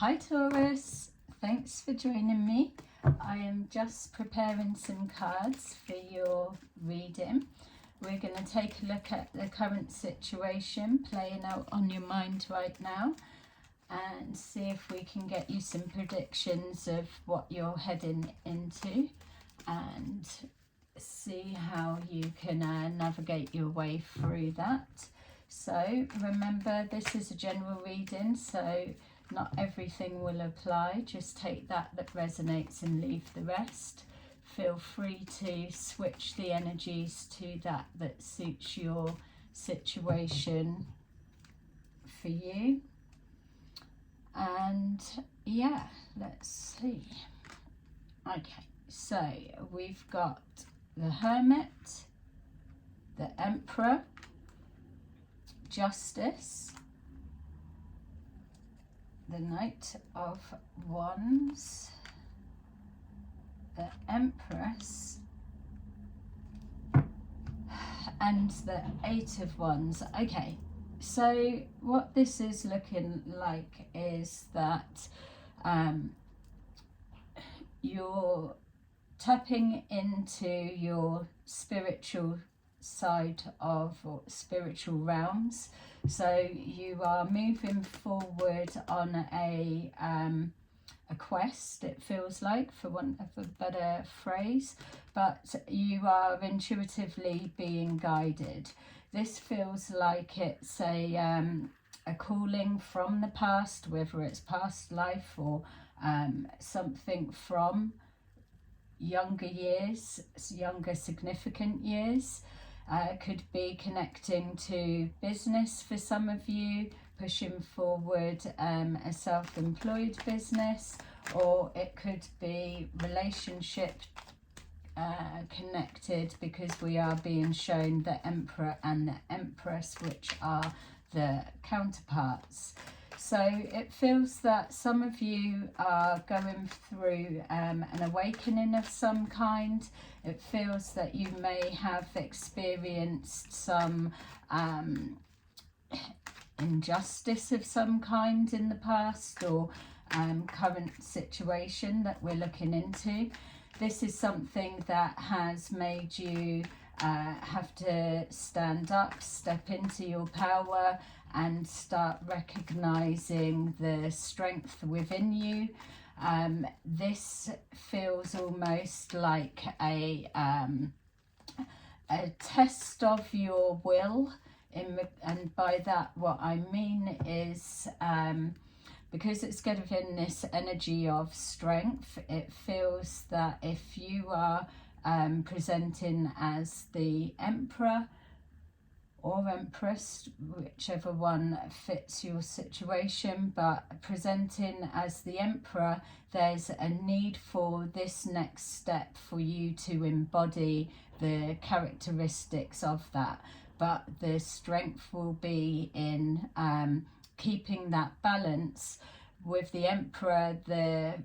Hi Taurus, thanks for joining me. I am just preparing some cards for your reading. We're going to take a look at the current situation playing out on your mind right now and see if we can get you some predictions of what you're heading into and see how you can navigate your way through that. So remember, this is a general reading, so not everything will apply. Just take that resonates and leave the rest. Feel free to switch the energies to that suits your situation for you. And yeah, let's see. Okay, so we've got the Hermit, the Emperor, Justice, the Knight of Wands, the Empress, and the Eight of Wands. Okay, so what this is looking like is that you're tapping into your spiritual side of, or spiritual realms. So you are moving forward on a quest, it feels like, for want of a better phrase, but you are intuitively being guided. This feels like it's a calling from the past, whether it's past life or something from younger years, younger significant years. Could be connecting to business for some of you, pushing forward a self-employed business, or it could be relationship connected, because we are being shown the Emperor and the Empress, which are the counterparts. So it feels that some of you are going through an awakening of some kind. It feels that you may have experienced some injustice of some kind in the past, or current situation that we're looking into. This is something that has made you have to stand up, step into your power, and start recognizing the strength within you. This feels almost like a test of your will, and by that what I mean is because it's giving this energy of strength, it feels that if you are presenting as the Emperor or Empress, whichever one fits your situation, but presenting as the Emperor, there's a need for this next step for you to embody the characteristics of that. But the strength will be in keeping that balance. With the Emperor, the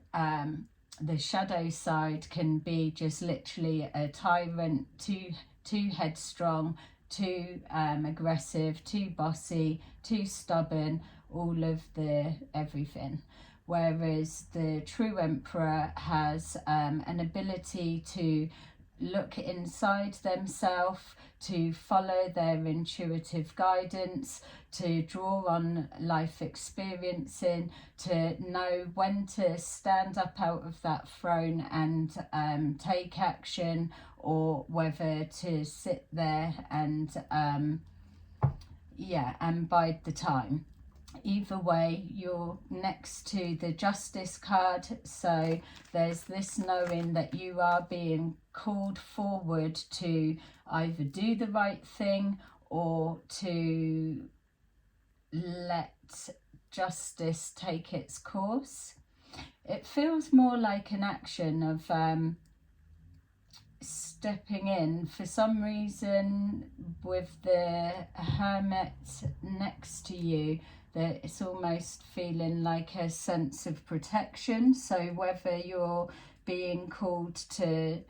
shadow side can be just literally a tyrant, too headstrong, too aggressive, too bossy, too stubborn, all of the everything. Whereas the true Emperor has an ability to look inside themselves, to follow their intuitive guidance, to draw on life experiencing, to know when to stand up out of that throne and take action, or whether to sit there and and bide the time. Either way, you're next to the Justice card, so there's this knowing that you are being called forward to either do the right thing or to let justice take its course. It feels more like an action of stepping in. For some reason, with the Hermit next to you, that it's almost feeling like a sense of protection. So whether you're being called to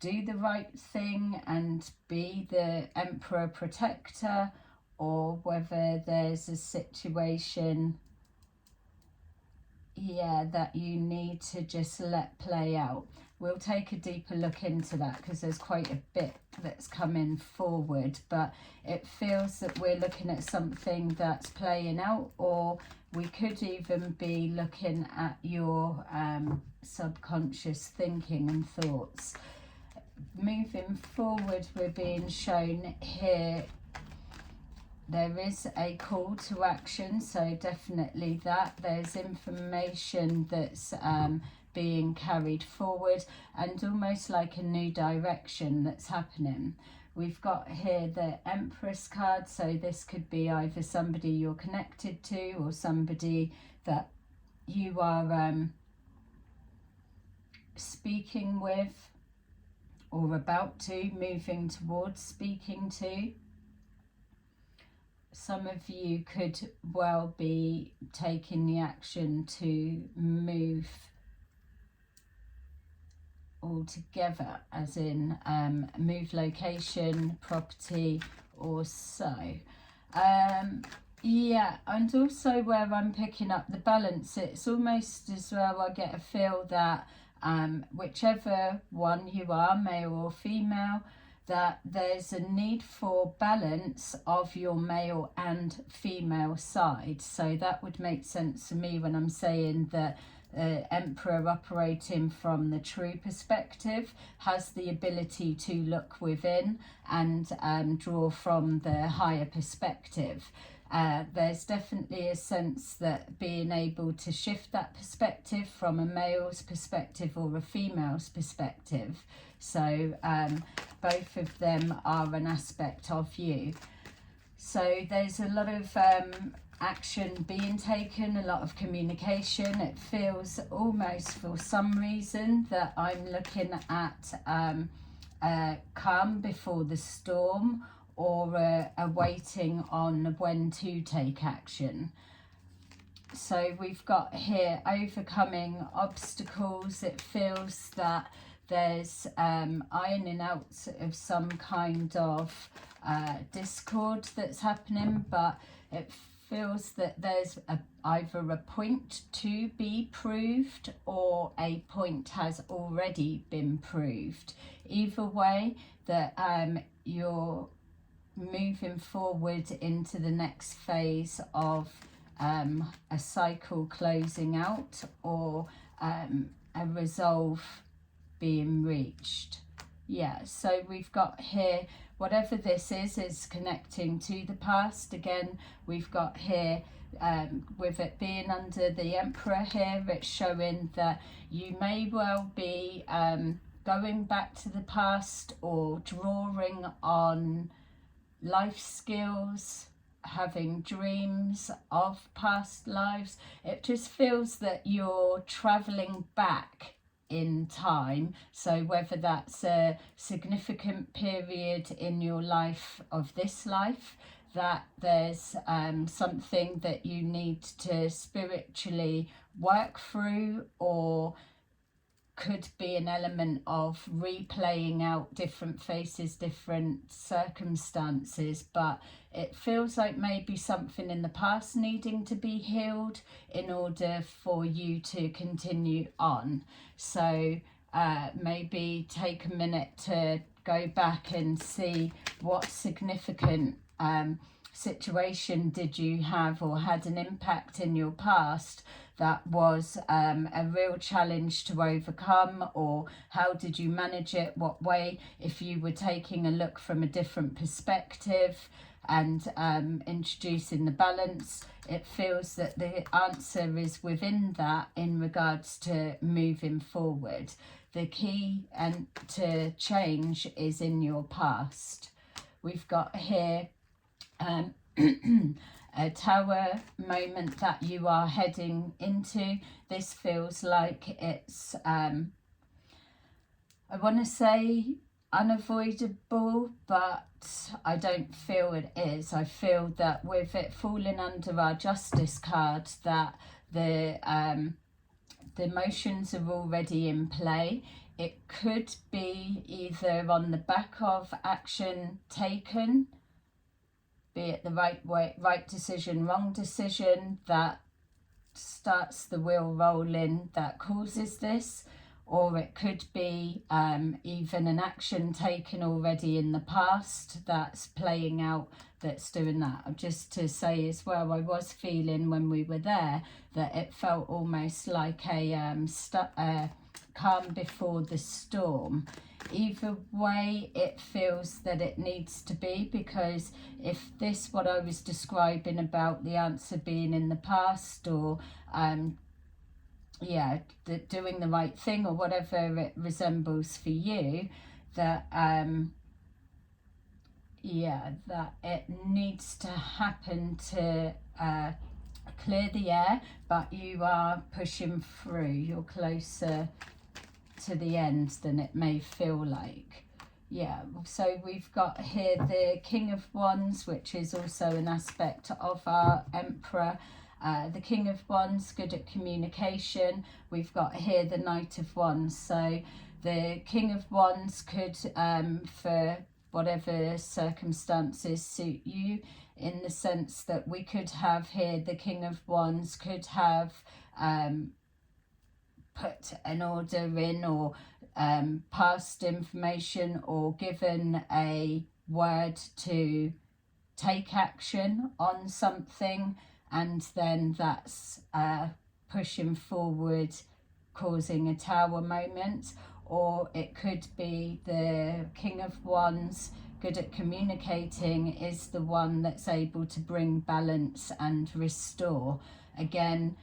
do the right thing and be the Emperor protector, or whether there's a situation yeah, that you need to just let play out. We'll take a deeper look into that because there's quite a bit that's coming forward, but it feels that we're looking at something that's playing out, or we could even be looking at your subconscious thinking and thoughts. Moving forward, we're being shown here there is a call to action, so definitely that. There's information that's being carried forward, and almost like a new direction that's happening. We've got here the Empress card, so this could be either somebody you're connected to or somebody that you are speaking with or about to, moving towards speaking to. Some of you could well be taking the action to move all together, as in move location, property, or so. Yeah, and also where I'm picking up the balance, it's almost as well I get a feel that whichever one you are, male or female, that there's a need for balance of your male and female side. So that would make sense to me when I'm saying that Emperor, operating from the true perspective, has the ability to look within and draw from the higher perspective. There's definitely a sense that being able to shift that perspective from a male's perspective or a female's perspective. So both of them are an aspect of you. So there's a lot of action being taken, a lot of communication. It feels almost for some reason that I'm looking at calm before the storm, or a waiting on when to take action. So we've got here overcoming obstacles. It feels that there's ironing out of some kind of discord that's happening, but it feels that there's either a point to be proved or a point has already been proved. Either way, that you're moving forward into the next phase of a cycle closing out, or a resolve being reached. Yeah, so we've got here, whatever this is connecting to the past. Again, we've got here with it being under the Emperor here, it's showing that you may well be going back to the past or drawing on life skills, having dreams of past lives. It just feels that you're traveling back in time. So whether that's a significant period in your life of this life, that there's something that you need to spiritually work through, or could be an element of replaying out different faces, different circumstances, but it feels like maybe something in the past needing to be healed in order for you to continue on. So maybe take a minute to go back and see what significant situation did you have or had an impact in your past that was a real challenge to overcome, or how did you manage it, what way, if you were taking a look from a different perspective and introducing the balance. It feels that the answer is within that in regards to moving forward. The key to change is in your past. We've got here a tower moment that you are heading into. This feels like it's, I want to say unavoidable, but I don't feel it is. I feel that with it falling under our Justice card, that the emotions are already in play. It could be either on the back of action taken, be it the right way, right decision, wrong decision, that starts the wheel rolling that causes this, or it could be even an action taken already in the past that's playing out, that's doing that. Just to say as well, I was feeling when we were there that it felt almost like a calm before the storm. Either way, it feels that it needs to be, because if this, what I was describing about the answer being in the past, or yeah, doing the right thing, or whatever it resembles for you, that yeah, that it needs to happen to clear the air, but you are pushing through. You're closer to the end than it may feel like. Yeah, so we've got here the King of Wands, which is also an aspect of our Emperor. The King of Wands, good at communication. We've got here the Knight of Wands. So the King of Wands could, for whatever circumstances suit you, in the sense that we could have here the King of Wands could have put an order in, or passed information, or given a word to take action on something, and then that's pushing forward, causing a tower moment. Or it could be the King of Wands, good at communicating, is the one that's able to bring balance and restore. Again,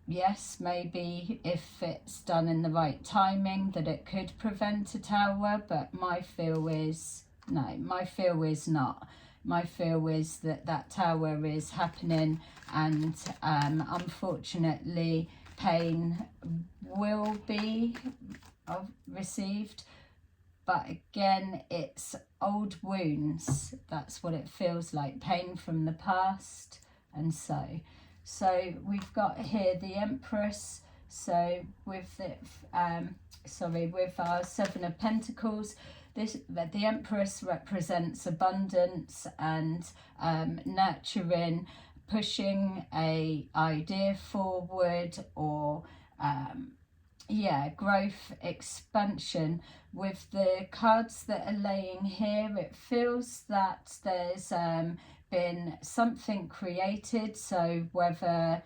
yes, maybe if it's done in the right timing, that it could prevent a tower, but my feel is no, my feel is not. My feel is that that tower is happening, and unfortunately pain will be received, but again, it's old wounds. That's what it feels like, pain from the past. And so we've got here the Empress. So with the with our Seven of Pentacles, the Empress represents abundance and nurturing, pushing a idea forward, or yeah, growth, expansion. With the cards that are laying here, it feels that there's been something created. So whether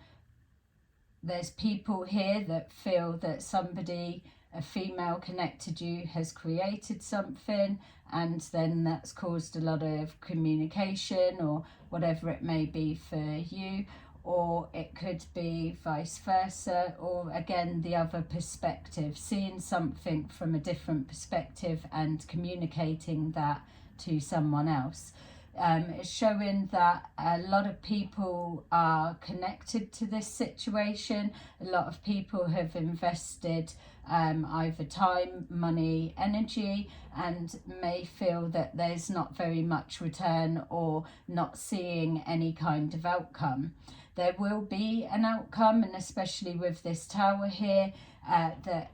there's people here that feel that somebody, a female connected you, has created something, and then that's caused a lot of communication, or whatever it may be for you. Or it could be vice versa, or again the other perspective, seeing something from a different perspective and communicating that to someone else. It's showing that a lot of people are connected to this situation. A lot of people have invested either time, money, energy, and may feel that there's not very much return, or not seeing any kind of outcome. There will be an outcome, and especially with this tower here that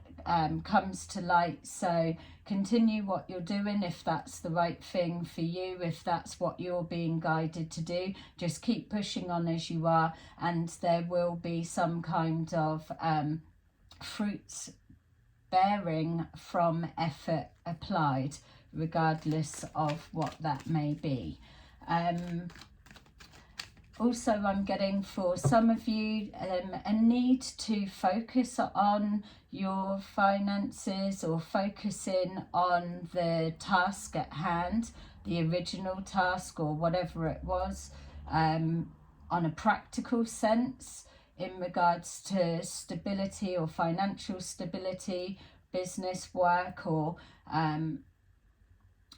comes to light. So continue what you're doing if that's the right thing for you, if that's what you're being guided to do. Just keep pushing on as you are, and there will be some kind of fruits bearing from effort applied, regardless of what that may be. Also, I'm getting for some of you a need to focus on your finances, or focusing on the task at hand, the original task, or whatever it was, on a practical sense, in regards to stability, or financial stability, business, work, or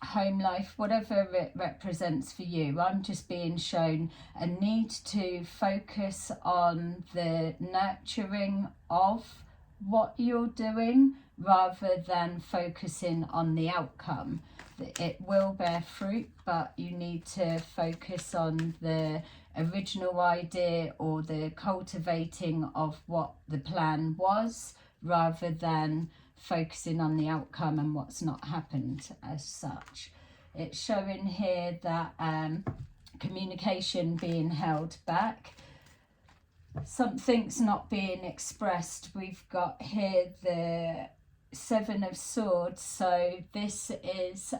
home life, whatever it represents for you. I'm just being shown a need to focus on the nurturing of what you're doing, rather than focusing on the outcome. It will bear fruit, but you need to focus on the original idea, or the cultivating of what the plan was, rather than focusing on the outcome and what's not happened as such. It's showing here that communication being held back. something's not being expressed. We've got here the Seven of Swords, so this is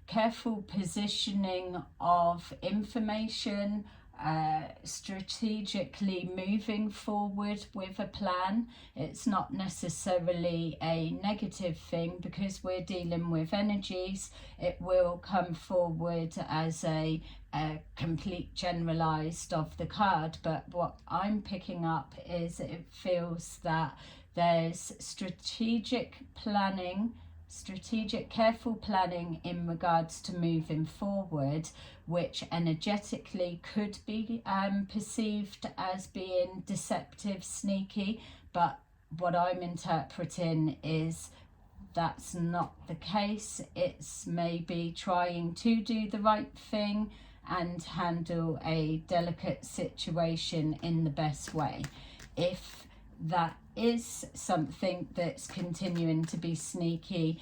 careful positioning of information, strategically moving forward with a plan. It's not necessarily a negative thing, because we're dealing with energies. It will come forward as a complete generalized of the card, but what I'm picking up is it feels that there's strategic careful planning in regards to moving forward, which energetically could be perceived as being deceptive, sneaky, but what I'm interpreting is that's not the case. It's maybe trying to do the right thing and handle a delicate situation in the best way. If that is something that's continuing to be sneaky,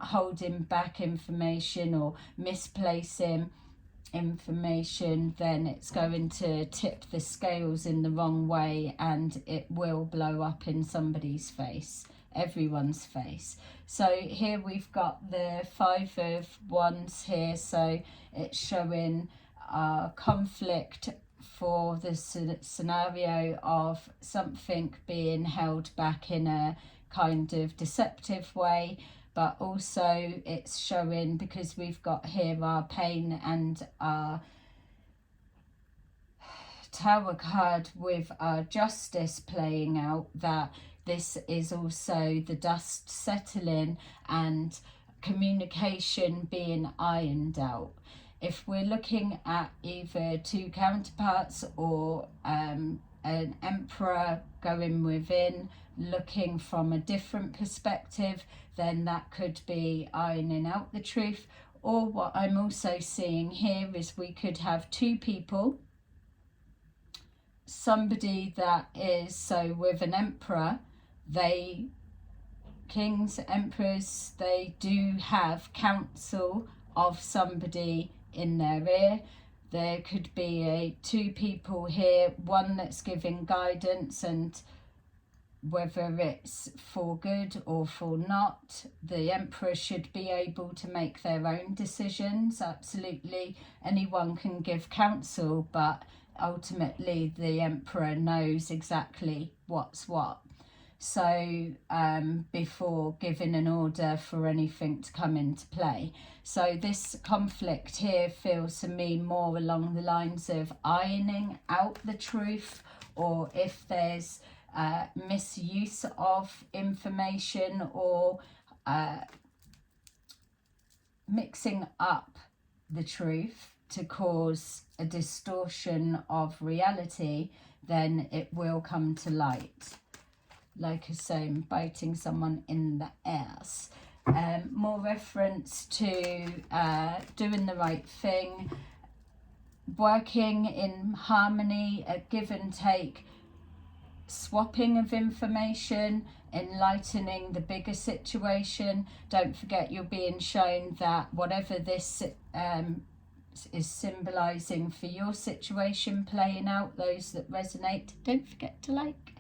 holding back information or misplacing information, then it's going to tip the scales in the wrong way, and it will blow up in somebody's face, everyone's face. So here we've got the Five of Wands here, so it's showing conflict for the scenario of something being held back in a kind of deceptive way, but also it's showing, because we've got here our pain and our Tower card with our Justice playing out, that this is also the dust settling and communication being ironed out. If we're looking at either two counterparts or an Emperor going within, looking from a different perspective, then that could be ironing out the truth. Or what I'm also seeing here is we could have two people, somebody that is, so with an Emperor, they, kings, emperors, they do have counsel of somebody in their ear. There could be two people here, one that's giving guidance, and whether it's for good or for not, the Emperor should be able to make their own decisions. Absolutely, anyone can give counsel, but ultimately the Emperor knows exactly what's what. So before giving an order for anything to come into play. So this conflict here feels to me more along the lines of ironing out the truth, or if there's misuse of information or mixing up the truth to cause a distortion of reality, then it will come to light. Like I say, I'm biting someone in the ass. More reference to doing the right thing, working in harmony, a give and take, swapping of information, enlightening the bigger situation. Don't forget, you're being shown that whatever this is symbolizing for your situation playing out, those that resonate, don't forget to like.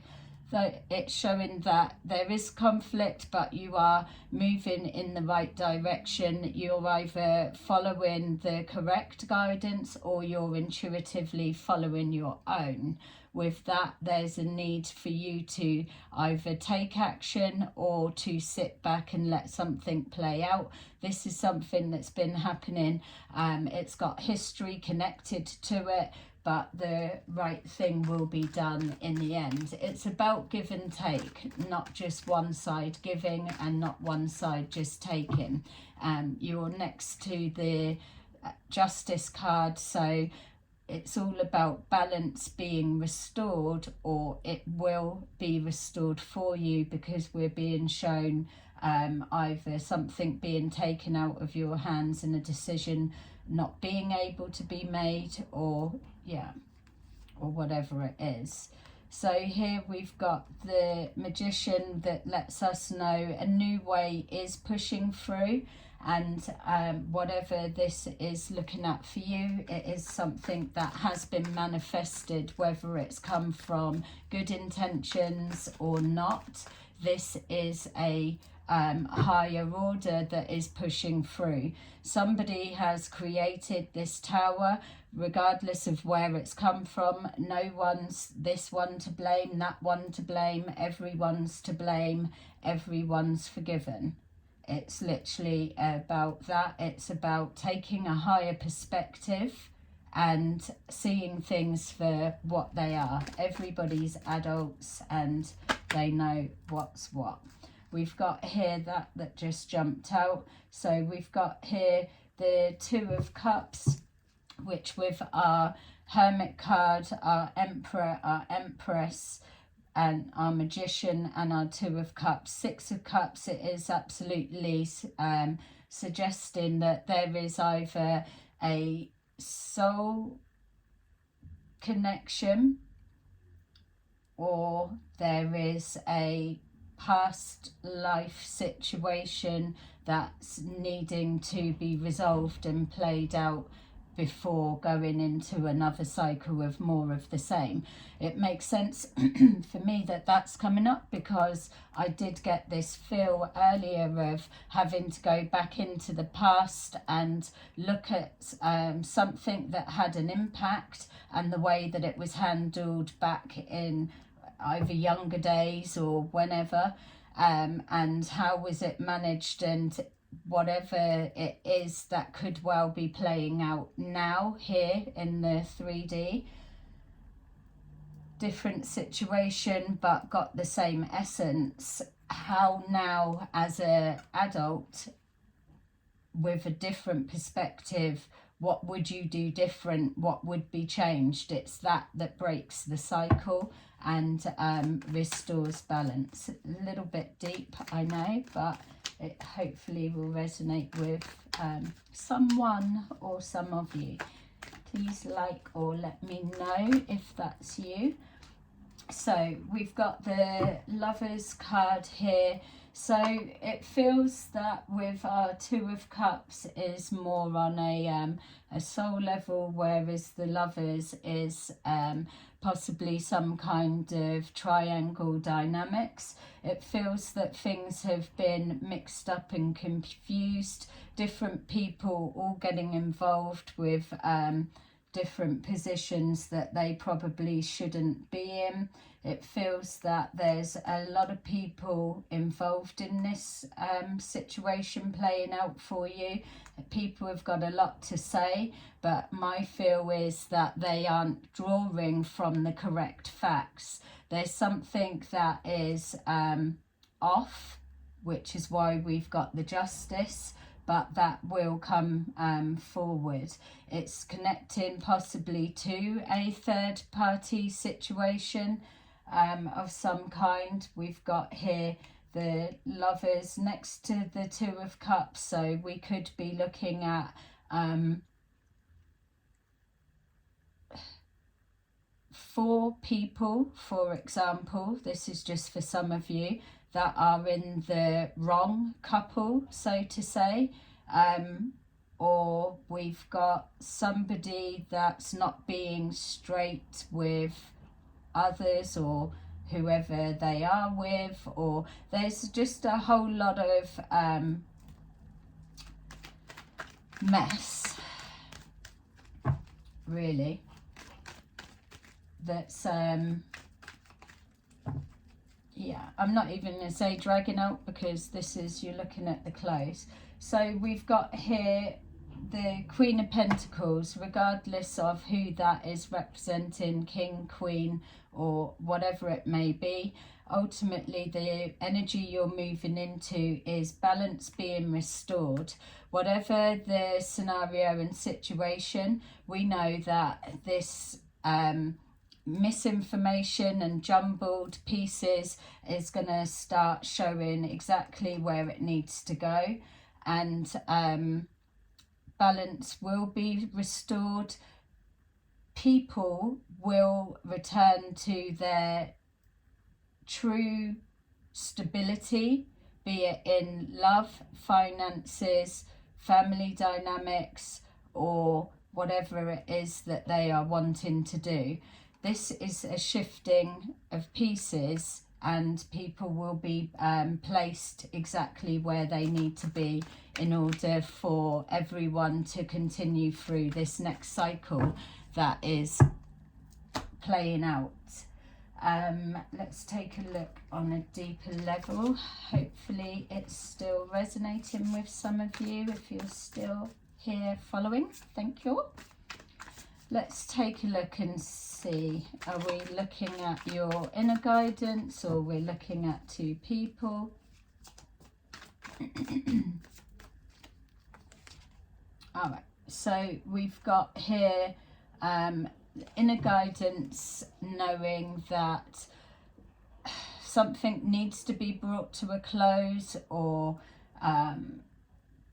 So it's showing that there is conflict, but you are moving in the right direction. You're either following the correct guidance or you're intuitively following your own. With that, there's a need for you to either take action or to sit back and let something play out. This is something that's been happening. It's got history connected to it, but the right thing will be done in the end. It's about give and take, not just one side giving and not one side just taking. You're next to the Justice card, so it's all about balance being restored, or it will be restored for you, because we're being shown either something being taken out of your hands and a decision not being able to be made, or whatever it is. So here we've got the Magician that lets us know a new way is pushing through, And whatever this is looking at for you, it is something that has been manifested, whether it's come from good intentions or not. This is a higher order that is pushing through. Somebody has created this tower, regardless of where it's come from. No one's this one to blame, that one to blame, everyone's to blame, everyone's forgiven. It's literally about that. It's about taking a higher perspective and seeing things for what they are. Everybody's adults and they know what's what. We've got here that just jumped out. So we've got here the Two of Cups, which with our Hermit card, our Emperor, our Empress, and our Magician, and our Two of Cups. Six of Cups, it is absolutely suggesting that there is either a soul connection or there is a past life situation that's needing to be resolved and played out before going into another cycle of more of the same. It makes sense for me that that's coming up, because I did get this feel earlier of having to go back into the past and look at something that had an impact and the way that it was handled back in either younger days or whenever, and how was it managed, and whatever it is that could well be playing out now here in the 3D. Different situation but got the same essence. How now as an adult with a different perspective, what would you do different? What would be changed? It's that breaks the cycle and restores balance. A little bit deep, I know, but it hopefully will resonate with someone or some of you. Please like or let me know if that's you. So we've got the Lovers card here. So it feels that with our Two of Cups is more on a soul level, whereas the Lovers is possibly some kind of triangle dynamics. It feels that things have been mixed up and confused, different people all getting involved with different positions that they probably shouldn't be in. It feels that there's a lot of people involved in this situation playing out for you. People have got a lot to say, but my feel is that they aren't drawing from the correct facts. There's something that is off, which is why we've got the Justice, but that will come forward. It's connecting possibly to a third party situation of some kind. We've got here the Lovers next to the Two of Cups, so we could be looking at 4 people, for example. This is just for some of you that are in the wrong couple, so to say, or we've got somebody that's not being straight with others or whoever they are with, or there's just a whole lot of mess, really, that's yeah, I'm not even going to say dragging out, because this is, you're looking at the close. So we've got here the Queen of Pentacles, regardless of who that is representing, king, queen, or whatever it may be. Ultimately, the energy you're moving into is balance being restored. Whatever the scenario and situation, we know that this misinformation and jumbled pieces is going to start showing exactly where it needs to go, and balance will be restored. People will return to their true stability, be it in love, finances, family dynamics, or whatever it is that they are wanting to do. This is a shifting of pieces, and people will be placed exactly where they need to be in order for everyone to continue through this next cycle that is playing out. Let's take a look on a deeper level. Hopefully it's still resonating with some of you if you're still here following. Thank you. Let's take a look and see, are we looking at your inner guidance, or we're looking at two people? All right, so we've got here inner guidance, knowing that something needs to be brought to a close, or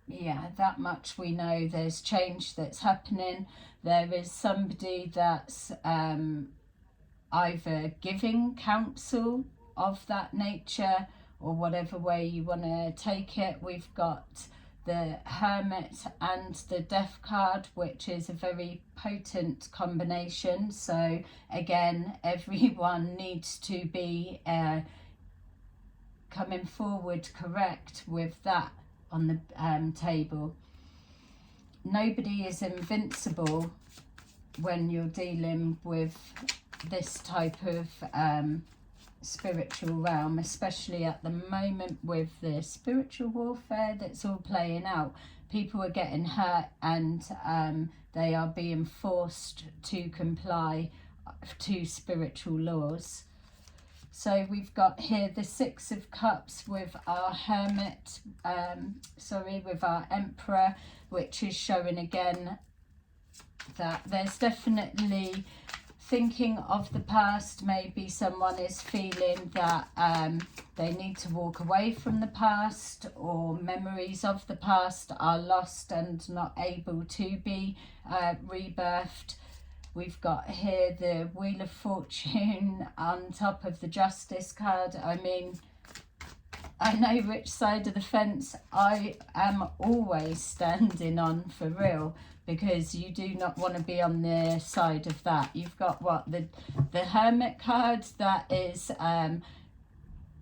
yeah, that much we know. There's change that's happening. There is somebody that's either giving counsel of that nature, or whatever way you want to take it. We've got the Hermit and the Death card, which is a very potent combination. So again, everyone needs to be coming forward correct with that on the table. Nobody is invincible when you're dealing with this type of spiritual realm, especially at the moment with the spiritual warfare that's all playing out. People are getting hurt, and they are being forced to comply to spiritual laws. So we've got here the Six of Cups with our Hermit, with our Emperor, which is showing again that there's definitely thinking of the past. Maybe someone is feeling that they need to walk away from the past, or memories of the past are lost and not able to be rebirthed. We've got here the Wheel of Fortune on top of the Justice card. I mean, I know which side of the fence I am always standing on, for real, because you do not want to be on the side of that. You've got what, the Hermit card, that is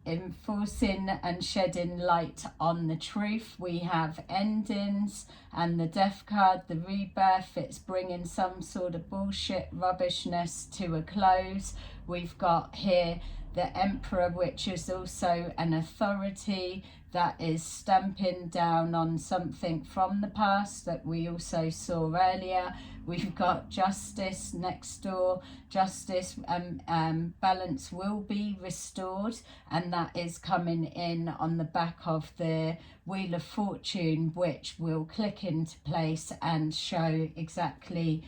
enforcing and shedding light on the truth. We have endings, and the Death card, the rebirth. It's bringing some sort of bullshit rubbishness to a close. We've got here the Emperor, which is also an authority that is stamping down on something from the past that we also saw earlier. We've got Justice next door. Justice, balance will be restored, and that is coming in on the back of the Wheel of Fortune, which will click into place and show exactly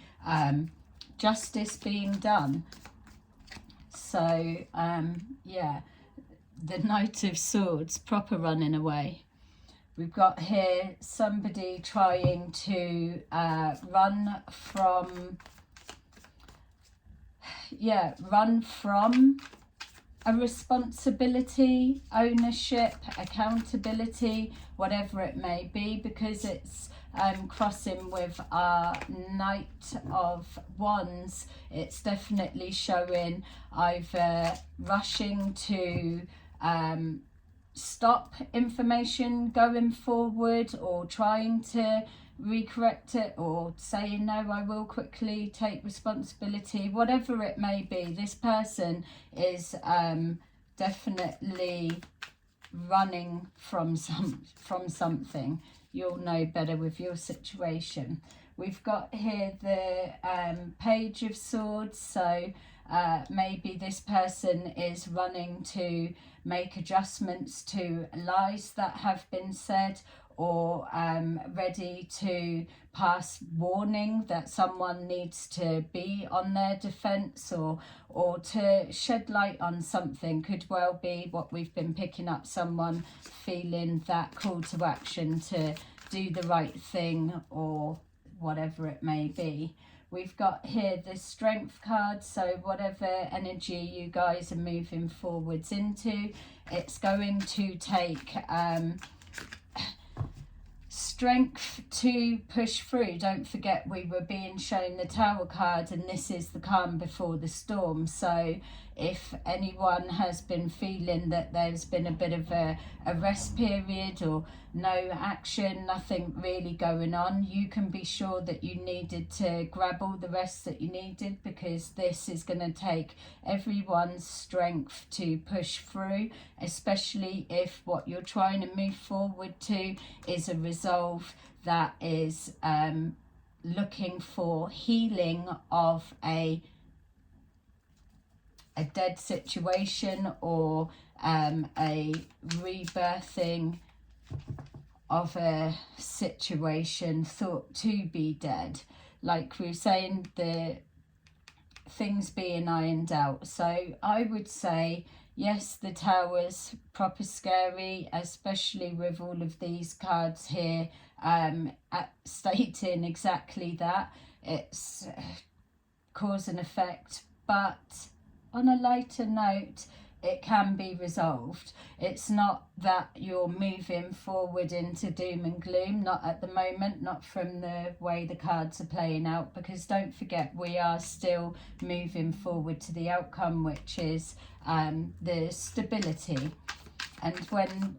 justice being done. So yeah, the Knight of Swords, proper running away. We've got here somebody trying to run from a responsibility, ownership, accountability, whatever it may be, because it's crossing with our Knight of Wands. It's definitely showing either rushing to stop information going forward, or trying to recorrect it, or saying no, I will quickly take responsibility, whatever it may be. This person is definitely running from something. You'll know better with your situation. We've got here the Page of Swords, so maybe this person is running to make adjustments to lies that have been said, or ready to pass warning that someone needs to be on their defense, or to shed light on something. Could well be what we've been picking up, someone feeling that call to action to do the right thing, or whatever it may be. we've got here the Strength card. So whatever energy you guys are moving forwards into, it's going to take strength to push through. Don't forget, we were being shown the Tower card, and this is the calm before the storm. So if anyone has been feeling that there's been a bit of a rest period or no action, nothing really going on, you can be sure that you needed to grab all the rest that you needed, because this is going to take everyone's strength to push through, especially if what you're trying to move forward to is a resolve that is looking for healing of a dead situation, or a rebirthing of a situation thought to be dead. Like we were saying, the things being ironed out. So I would say, yes, the Tower's proper scary, especially with all of these cards here stating exactly that. It's cause and effect, but on a lighter note, it can be resolved. It's not that you're moving forward into doom and gloom, not at the moment, not from the way the cards are playing out, because don't forget, we are still moving forward to the outcome, which is the stability. And when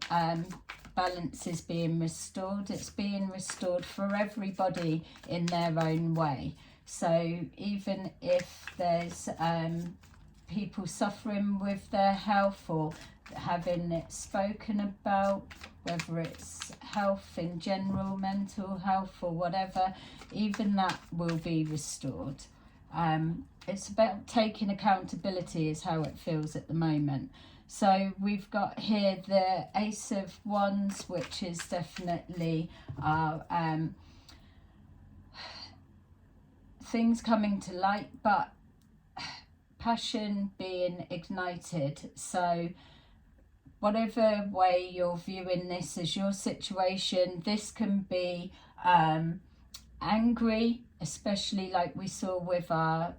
balance is being restored, it's being restored for everybody in their own way. So even if there's people suffering with their health, or having it spoken about, whether it's health in general, mental health or whatever, even that will be restored. It's about taking accountability is how it feels at the moment. So we've got here the Ace of Wands, which is definitely things coming to light, but passion being ignited. So whatever way you're viewing this as your situation, this can be angry, especially like we saw with our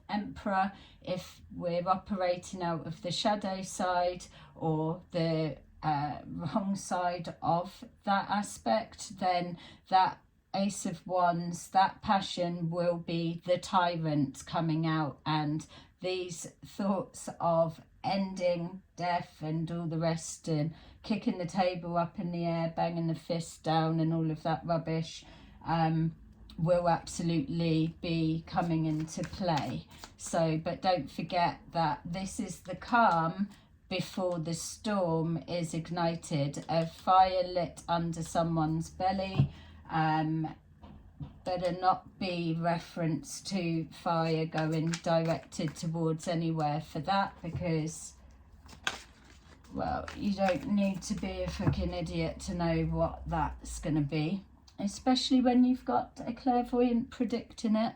Emperor. If we're operating out of the shadow side or the wrong side of that aspect, then that Ace of Wands, that passion will be the tyrant coming out, and these thoughts of ending, death and all the rest, and kicking the table up in the air, banging the fist down and all of that rubbish will absolutely be coming into play. So, but don't forget that this is the calm before the storm is ignited. A fire lit under someone's belly better not be reference to fire going directed towards anywhere for that, because, well, you don't need to be a fucking idiot to know what that's going to be, especially when you've got a clairvoyant predicting it.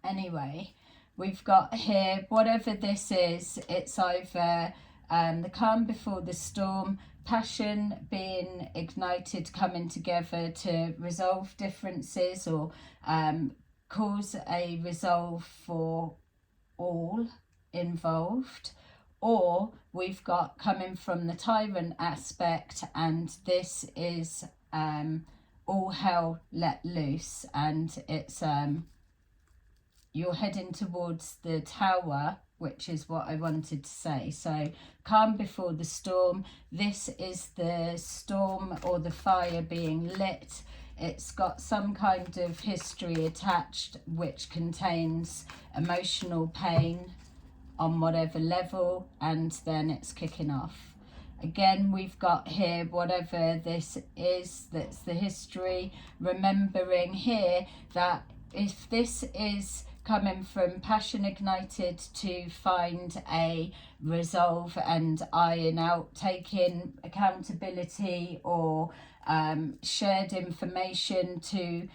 Anyway, we've got here, whatever this is, it's either the calm before the storm, passion being ignited, coming together to resolve differences, or cause a resolve for all involved. Or we've got coming from the tyrant aspect, and this is all hell let loose, and it's you're heading towards the Tower, which is what I wanted to say. So calm before the storm, this is the storm or the fire being lit. It's got some kind of history attached, which contains emotional pain on whatever level, and then it's kicking off. Again, we've got here, whatever this is, that's the history, remembering here that if this is coming from passion ignited to find a resolve and iron out, taking accountability or shared information to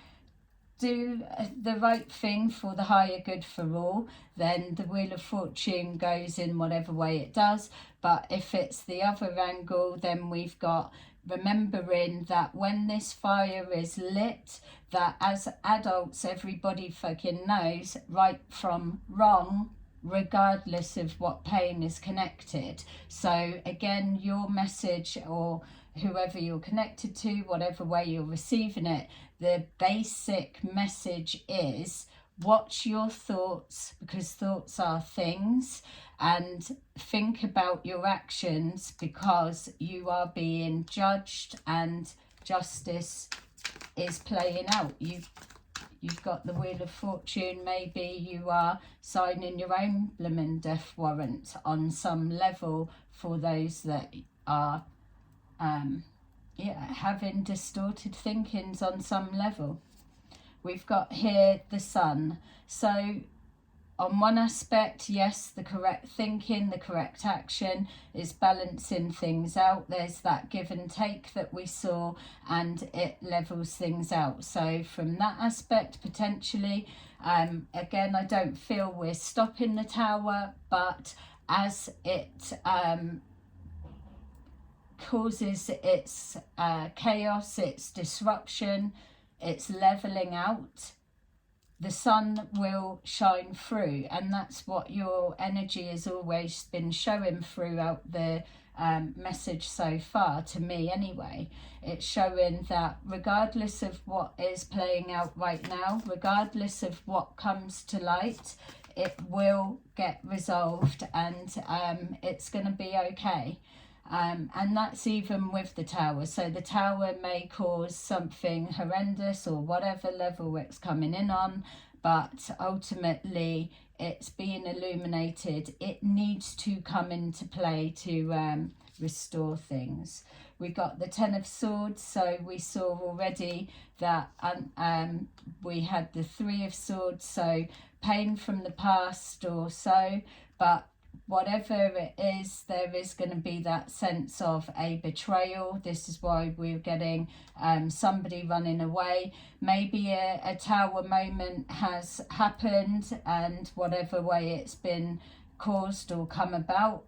do the right thing for the higher good for all, then the Wheel of Fortune goes in whatever way it does. But if it's the other angle, then we've got remembering that when this fire is lit, that as adults, everybody fucking knows right from wrong, regardless of what pain is connected. So again, your message, or whoever you're connected to, whatever way you're receiving it, the basic message is watch your thoughts, because thoughts are things, and think about your actions, because you are being judged and justice is playing out. You've got the Wheel of Fortune. Maybe you are signing your own blooming death warrant on some level for those that are having distorted thinkings on some level. We've got here the Sun. So on one aspect, yes, the correct thinking, the correct action is balancing things out. There's that give and take that we saw, and it levels things out. So from that aspect, potentially, again, I don't feel we're stopping the Tower, but as it causes its chaos, its disruption, its leveling out, the Sun will shine through. And that's what your energy has always been showing throughout the message so far, to me anyway. It's showing that regardless of what is playing out right now, regardless of what comes to light, it will get resolved, and it's going to be okay. And that's even with the Tower. So the Tower may cause something horrendous or whatever level it's coming in on, but ultimately it's being illuminated. It needs to come into play to restore things. We got the Ten of Swords, so we saw already that we had the Three of Swords, so pain from the past or so, but whatever it is, there is going to be that sense of a betrayal. This is why we're getting somebody running away. Maybe a Tower moment has happened, and whatever way it's been caused or come about,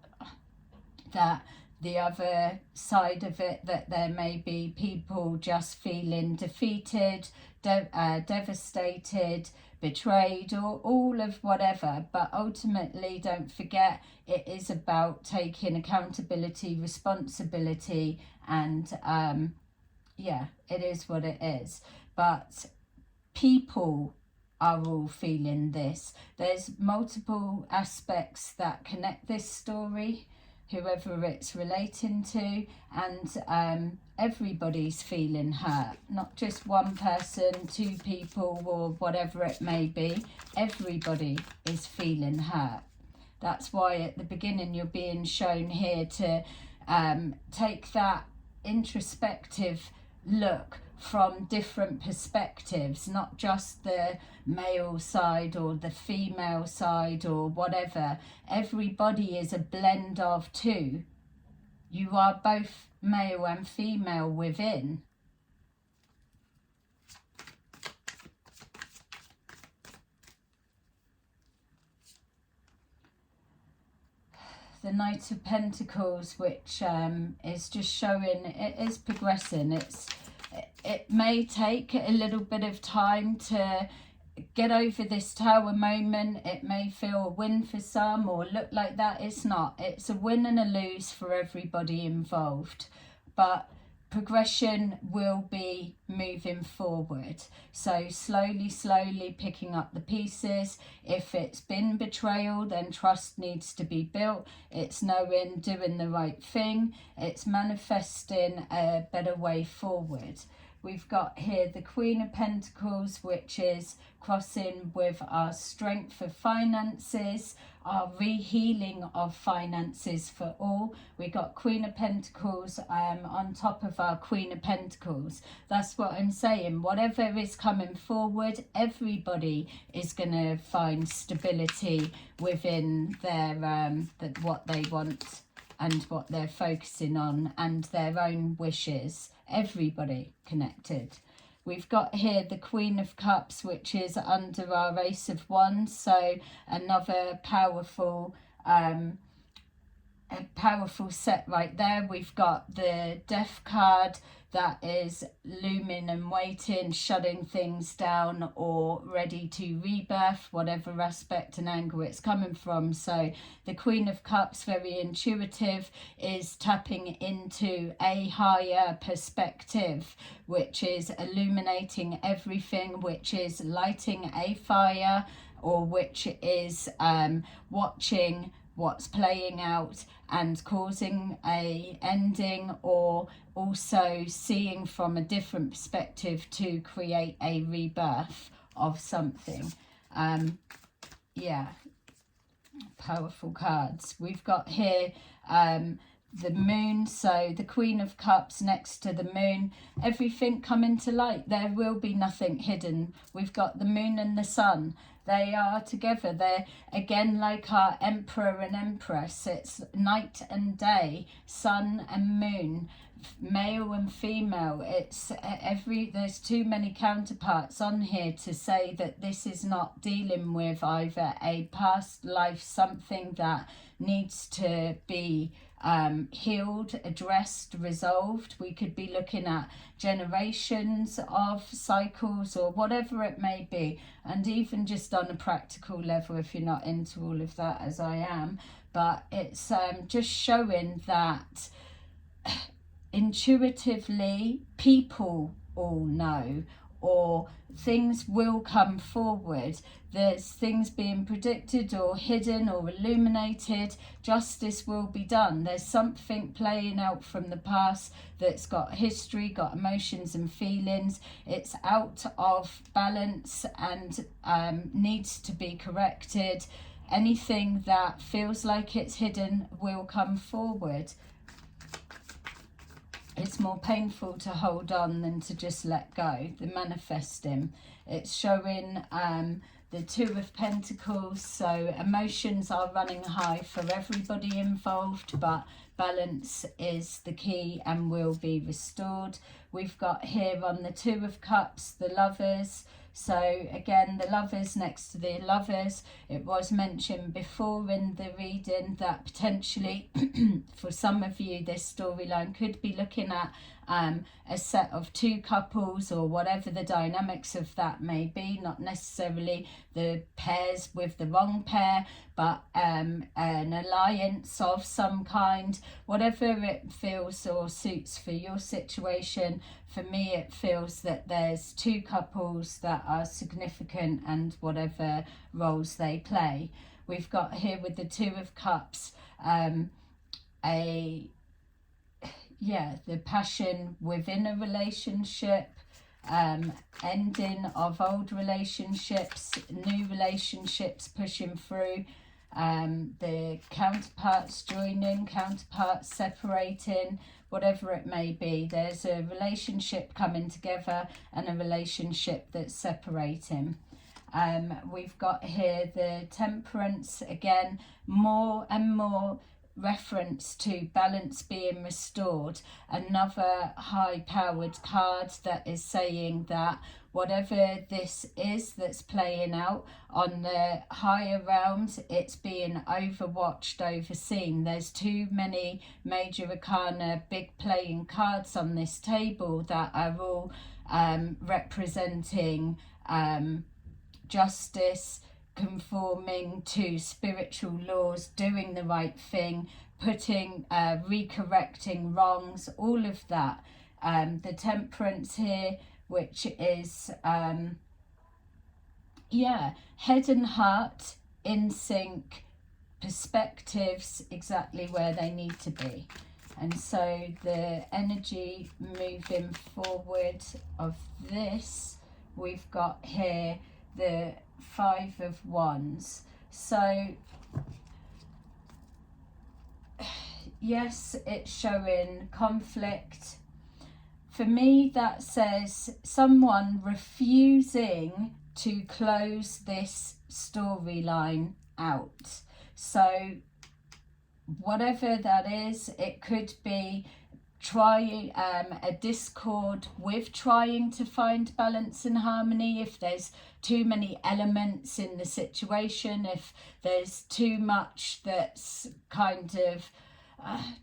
that the other side of it, that there may be people just feeling defeated, devastated, betrayed, or all of whatever. But ultimately, don't forget, it is about taking accountability, responsibility, and it is what it is. But people are all feeling this. There's multiple aspects that connect this story, whoever it's relating to, and everybody's feeling hurt. Not just one person, two people, or whatever it may be. Everybody is feeling hurt. That's why at the beginning you're being shown here to take that introspective look from different perspectives, not just the male side or the female side or whatever. Everybody is a blend of two. You are both male and female within. The Knight of Pentacles, which is just showing it is progressing. It may take a little bit of time to get over this Tower moment. It may feel a win for some or look like that. It's not. It's a win and a lose for everybody involved. But progression will be moving forward. So slowly picking up the pieces. If it's been betrayal, then trust needs to be built. It's knowing, doing the right thing. It's manifesting a better way forward. We've got here the Queen of Pentacles, which is crossing with our strength of finances, our re-healing of finances for all. We got Queen of Pentacles on top of our Queen of Pentacles. That's what I'm saying. Whatever is coming forward, everybody is going to find stability within their what they want and what they're focusing on, and their own wishes. Everybody connected. We've got here the Queen of Cups, which is under our Ace of Wands, so another powerful a powerful set right there. We've got the Death card, that is looming and waiting, shutting things down or ready to rebirth, whatever aspect and angle it's coming from. So the Queen of Cups, very intuitive, is tapping into a higher perspective, which is illuminating everything, which is lighting a fire, or which is watching what's playing out and causing a ending, or also seeing from a different perspective to create a rebirth of something. Yeah, powerful cards. We've got here the moon, so the Queen of Cups next to the moon, everything coming to light. There will be nothing hidden. We've got the moon and the sun. They are together. They're again like our Emperor and Empress. It's night and day, sun and moon, male and female. It's there's too many counterparts on here to say that this is not dealing with either a past life, something that needs to be healed, addressed, resolved. We could be looking at generations of cycles or whatever it may be, and even just on a practical level, if you're not into all of that as I am. But it's just showing that intuitively people all know, or things will come forward. There's things being predicted or hidden or illuminated. Justice will be done. There's something playing out from the past that's got history, got emotions and feelings. It's out of balance and needs to be corrected. Anything that feels like it's hidden will come forward. It's more painful to hold on than to just let go. The manifesting. It's showing the Two of Pentacles. So emotions are running high for everybody involved, but balance is the key and will be restored. We've got here on the Two of Cups, the Lovers. So again, the Lovers next to the Lovers. It was mentioned before in the reading that potentially for some of you this storyline could be looking at a set of two couples, or whatever the dynamics of that may be, not necessarily the pairs with the wrong pair, but an alliance of some kind, whatever it feels or suits for your situation. For me, it feels that there's two couples that are significant and whatever roles they play. We've got here with the Two of Cups the passion within a relationship, ending of old relationships, new relationships pushing through, the counterparts joining, counterparts separating, whatever it may be. There's a relationship coming together and a relationship that's separating. We've got here the Temperance, again, more and more reference to balance being restored. Another high-powered card that is saying that whatever this is that's playing out on the higher realms, it's being overwatched, overseen. There's too many major arcana, big playing cards on this table that are all representing justice, conforming to spiritual laws, doing the right thing, putting recorrecting wrongs, all of that. The Temperance here, which is head and heart in sync, perspectives exactly where they need to be. And so the energy moving forward of this, we've got here the Five of Wands. So yes, it's showing conflict. For me, that says someone refusing to close this storyline out. So whatever that is, it could be a discord with trying to find balance and harmony, if there's too many elements in the situation, if there's too much that's kind of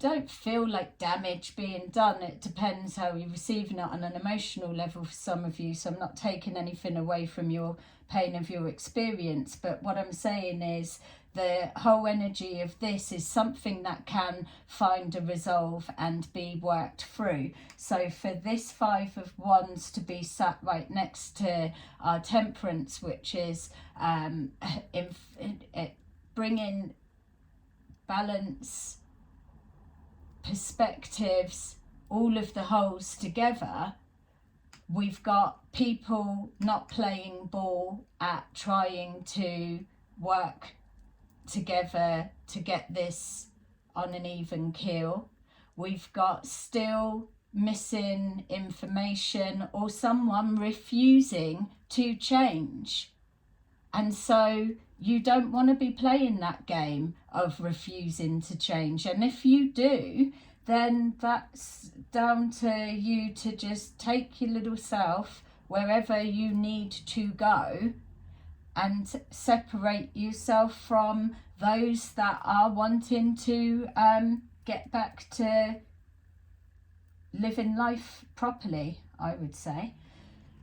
don't feel like damage being done. It depends how you're receiving it on an emotional level for some of you, so I'm not taking anything away from your pain of your experience, but what I'm saying is the whole energy of this is something that can find a resolve and be worked through. So for this Five of Wands to be sat right next to our Temperance, which is bringing balance, perspectives, all of the wholes together, we've got people not playing ball at trying to work together to get this on an even keel. We've got still missing information or someone refusing to change. And so you don't want to be playing that game of refusing to change. And if you do, then that's down to you to just take your little self wherever you need to go and separate yourself from those that are wanting to get back to living life properly, I would say.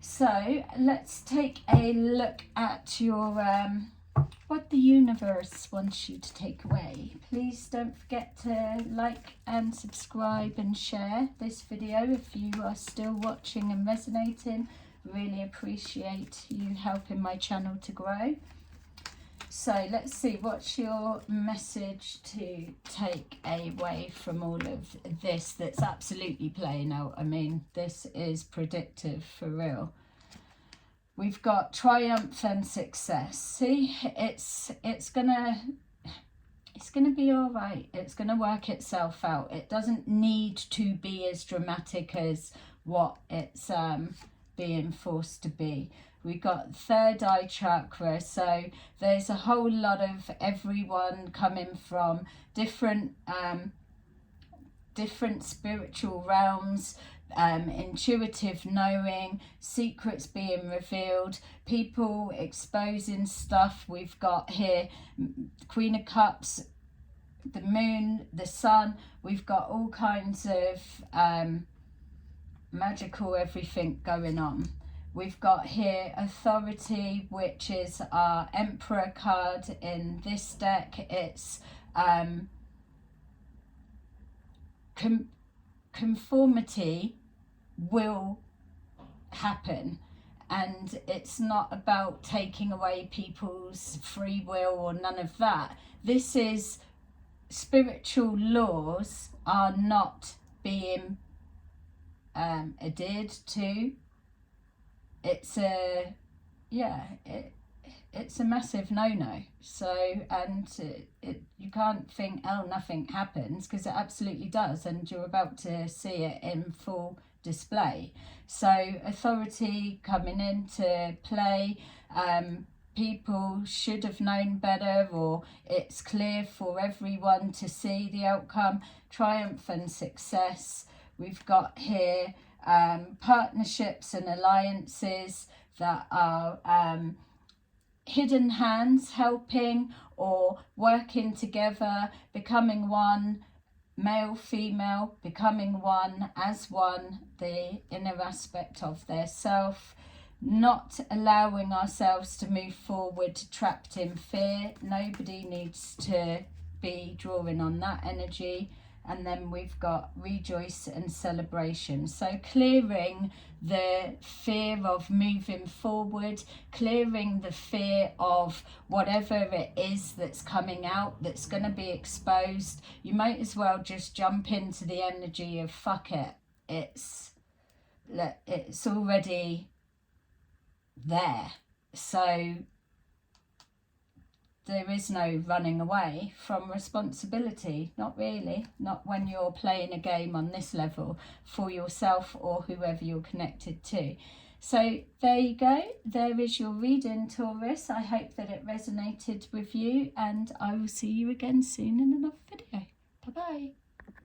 So let's take a look at your what the universe wants you to take away. Please don't forget to like and subscribe and share this video if you are still watching and resonating. Really appreciate you helping my channel to grow. So let's see, what's your message to take away from all of this that's absolutely playing out? I mean, this is predictive for real. We've got triumph and success. See, it's gonna be all right. It's gonna work itself out. It doesn't need to be as dramatic as what it's being forced to be. We got third eye chakra, so there's a whole lot of everyone coming from different spiritual realms, intuitive knowing, secrets being revealed, people exposing stuff. We've got here Queen of Cups, the moon, the sun. We've got all kinds of magical everything going on. We've got here authority, which is our Emperor card in this deck. It's conformity will happen, and it's not about taking away people's free will or none of that. This is spiritual laws are not being adhered to. It's a it's a massive no-no. So, and you can't think, oh, nothing happens, because it absolutely does, and you're about to see it in full display. So authority coming into play, people should have known better, or it's clear for everyone to see the outcome. Triumph and success. We've got here partnerships and alliances that are hidden hands helping or working together, becoming one, male, female, becoming one as one, the inner aspect of their self, not allowing ourselves to move forward trapped in fear. Nobody needs to be drawing on that energy. And then we've got rejoice and celebration. So clearing the fear of moving forward, clearing the fear of whatever it is that's coming out, that's going to be exposed. You might as well just jump into the energy of fuck it. It's already there. So there is no running away from responsibility. Not really. Not when you're playing a game on this level for yourself or whoever you're connected to. So there you go. There is your reading, Taurus. I hope that it resonated with you, and I will see you again soon in another video. Bye-bye.